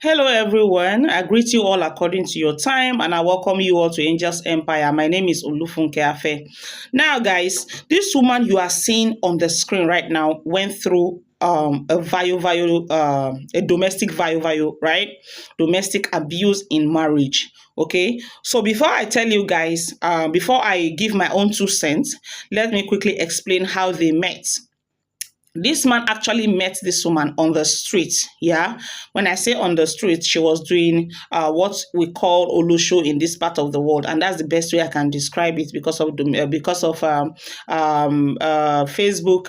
Hello, everyone. I greet you all according to your time, and I welcome you all to Angels Empire. My name is Olufunke Afe. Now, guys, this woman you are seeing on the screen right now went through a domestic right? Domestic abuse in marriage. Okay, so before I tell you guys, before I give my own 2 cents, let me quickly explain how they met. This man actually met this woman on the street. Yeah, when I say on the street, she was doing what we call olusho in this part of the world, and that's the best way I can describe it because of Facebook,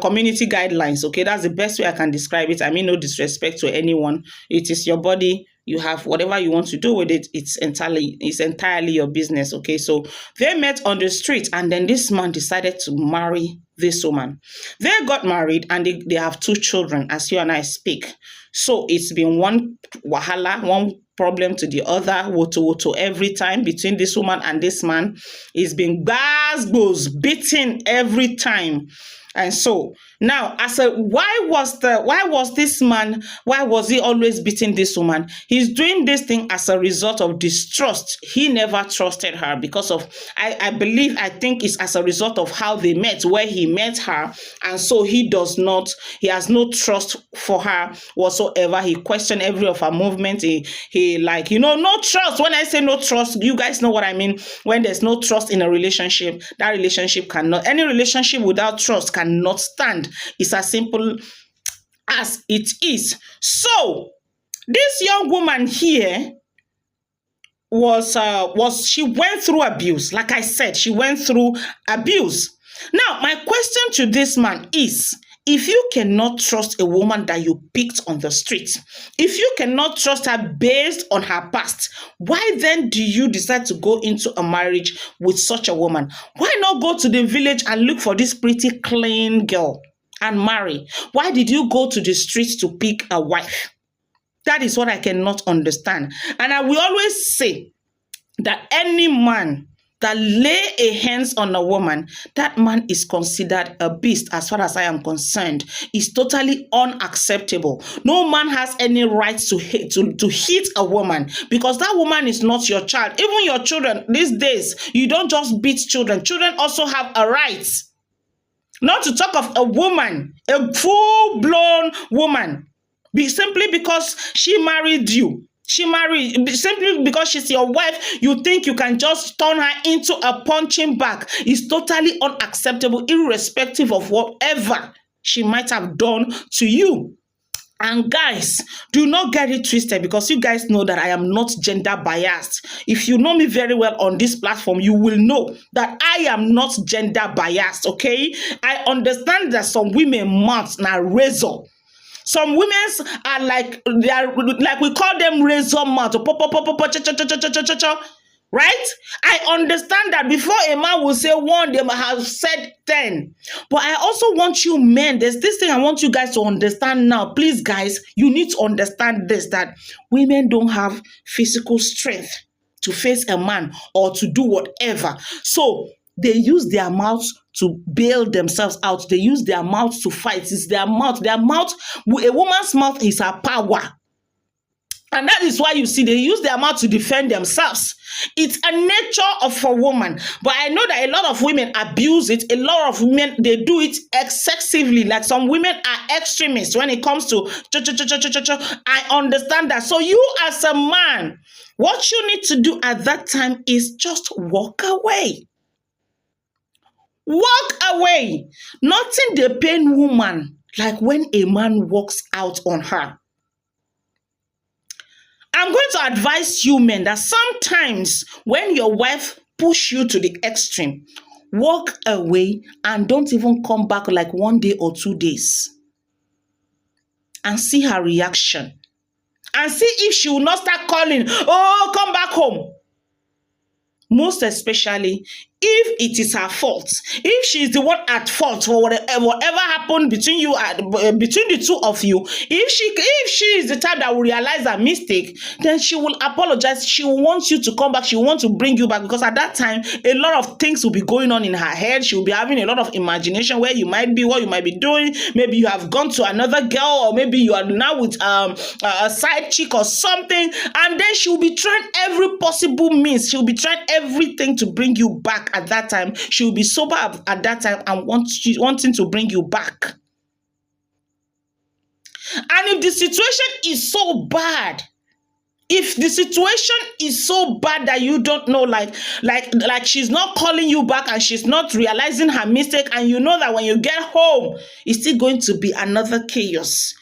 community guidelines. Okay, that's the best way I can describe it. I mean, no disrespect to anyone. It is your body. You have whatever you want to do with it. It's entirely your business. Okay, so they met on the street, and then this man decided to marry this woman. They got married, and they have 2 children as you and I speak. So it's been one wahala, one problem to the other, woto every time between this woman and this man. It's been gbas beating every time. And so now, why was this man, why was he always beating this woman? He's doing this thing as a result of distrust. He never trusted her because of, I think it's as a result of how they met, where he met her. And so he has no trust for her whatsoever. He questioned every of her movement. He no trust. When I say no trust, you guys know what I mean. When there's no trust in a relationship, that relationship any relationship without trust cannot stand. It's as simple as it is. So this young woman here she went through abuse. Like I said, she went through abuse. Now, my question to this man is, if you cannot trust a woman that you picked on the street, if you cannot trust her based on her past, why then do you decide to go into a marriage with such a woman? Why not go to the village and look for this pretty clean girl and marry? Why did you go to the streets to pick a wife? That is what I cannot understand. And I will always say that any man that lay a hands on a woman, that man is considered a beast as far as I am concerned. It's totally unacceptable. No man has any right to hit a woman because that woman is not your child. Even your children, these days, you don't just beat children. Children also have a right. Not to talk of a woman, a full-blown woman, simply because she married you. Simply because she's your wife, you think you can just turn her into a punching bag. It's totally unacceptable, irrespective of whatever she might have done to you. And guys, do not get it twisted because you guys know that I am not gender biased. If you know me very well on this platform, you will know that I am not gender biased, okay? I understand that some women mouths now razor. Some women's are like we call them razor mouth. Right? I understand that before a man will say one, they might have said 10. But I also want you men, there's this thing I want you guys to understand now. Please, guys, you need to understand this, that women don't have physical strength to face a man or to do whatever. So they use their mouths to bail themselves out. They use their mouths to fight. It's their mouth. A woman's mouth is her power. And that is why you see they use their mouth to defend themselves. It's a nature of a woman. But I know that a lot of women abuse it. A lot of women, they do it excessively. Like some women are extremists when it comes to I understand that. So you as a man, what you need to do at that time is just walk away. Walk away. Nothing dey pain woman like when a man walks out on her. I'm going to advise you men that sometimes when your wife push you to the extreme, walk away and don't even come back like 1 day or 2 days. And see her reaction. And see if she will not start calling, oh, come back home. Most especially if it is her fault, if she's the one at fault for whatever happened between you between the two of you, if she is the type that will realize her mistake, then she will apologize. She will want you to come back. She will want to bring you back, because at that time a lot of things will be going on in her head. She will be having a lot of imagination where you might be, what you might be doing. Maybe you have gone to another girl, or maybe you are now with a side chick or something, and then she will be trying every possible means. She will be trying everything to bring you back. At that time, she will be sober at that time and wanting to bring you back. And if the situation is so bad, if the situation is so bad that you don't know, like she's not calling you back and she's not realizing her mistake, and you know that when you get home, it's still going to be another chaos,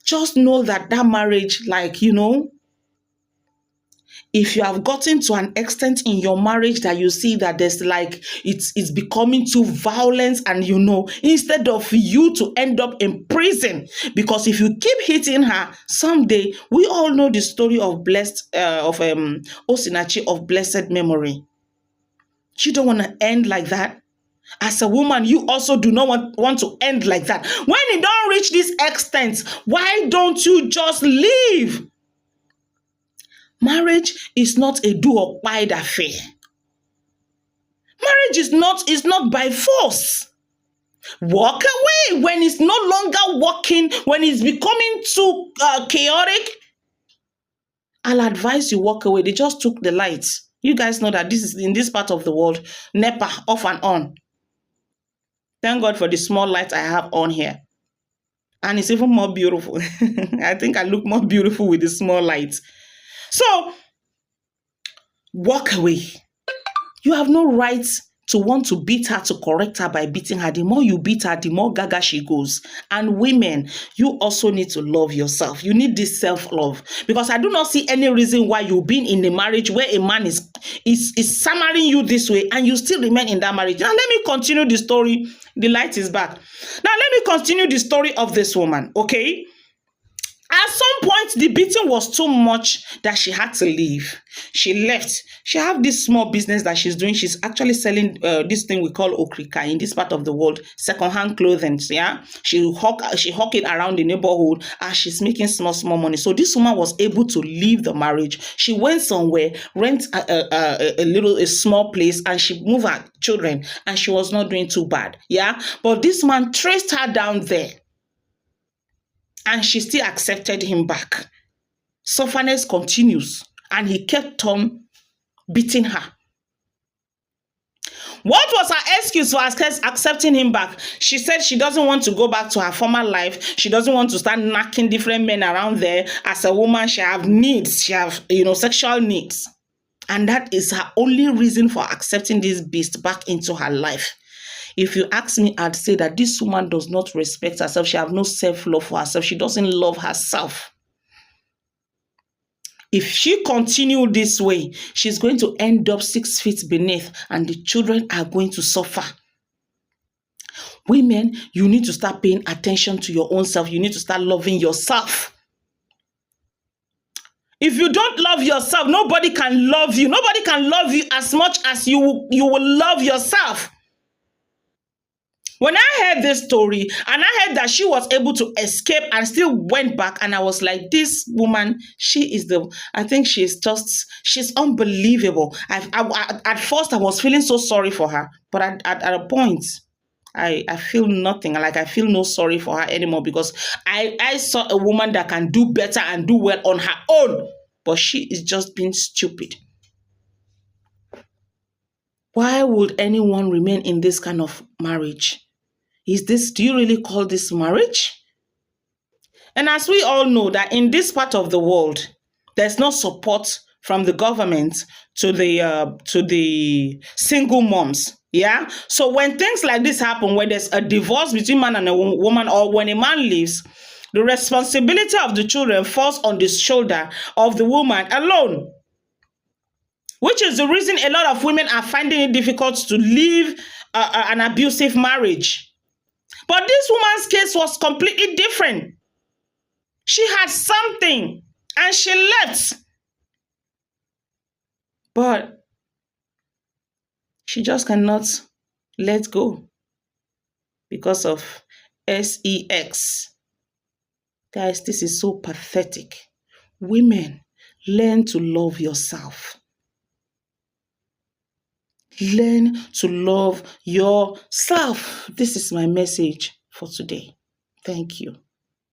just know that marriage, if you have gotten to an extent in your marriage that you see that there's it's becoming too violent, and instead of you to end up in prison, because if you keep hitting her, someday, we all know the story of Osinachi of blessed memory. You don't want to end like that. As a woman, you also do not want to end like that. When you don't reach this extent, why don't you just leave? Marriage is not a do or die affair. Marriage is not by force. Walk away when it's no longer working, when it's becoming too chaotic. I'll advise you walk away. They just took the lights. You guys know that this is in this part of the world, NEPA off and on. Thank God for the small light I have on here. And it's even more beautiful. I think I look more beautiful with the small light. So, walk away. You have no right to want to beat her, to correct her by beating her. The more you beat her, the more gaga she goes. And women, you also need to love yourself. You need this self-love. Because I do not see any reason why you've been in a marriage where a man is summaring you this way and you still remain in that marriage. Now, let me continue the story. The light is back. Now, let me continue the story of this woman, okay? At some point, the beating was too much that she had to leave. She left. She have this small business that she's doing. She's actually selling this thing we call okrika in this part of the world, second-hand clothing. Yeah, she hawk it around the neighborhood, and she's making small money. So this woman was able to leave the marriage. She went somewhere, rent a small place, and she moved her children, and she was not doing too bad. Yeah, but this man traced her down there. And she still accepted him back. Sufferness continues, and he kept on beating her. What was her excuse for accepting him back? She said she doesn't want to go back to her former life. She doesn't want to start knocking different men around there. As a woman, she have needs. She have, sexual needs. And that is her only reason for accepting this beast back into her life. If you ask me, I'd say that this woman does not respect herself. She has no self-love for herself. She doesn't love herself. If she continues this way, she's going to end up 6 feet beneath, and the children are going to suffer. Women, you need to start paying attention to your own self. You need to start loving yourself. If you don't love yourself, nobody can love you. Nobody can love you as much as you will love yourself. When I heard this story, and I heard that she was able to escape and still went back, and I was like, this woman, she's unbelievable. At first, I was feeling so sorry for her, but at a point, I feel nothing. I feel no sorry for her anymore, because I saw a woman that can do better and do well on her own, but she is just being stupid. Why would anyone remain in this kind of marriage? Do you really call this marriage? And as we all know that in this part of the world, there's no support from the government to the single moms. Yeah. So when things like this happen, when there's a divorce between man and a woman, or when a man leaves, the responsibility of the children falls on the shoulder of the woman alone. Which is the reason a lot of women are finding it difficult to leave an abusive marriage. But this woman's case was completely different. She had something and she left. But She just cannot let go because of sex. Guys, this is so pathetic. Women, learn to love yourself. Learn to love yourself. This is my message for today. Thank you.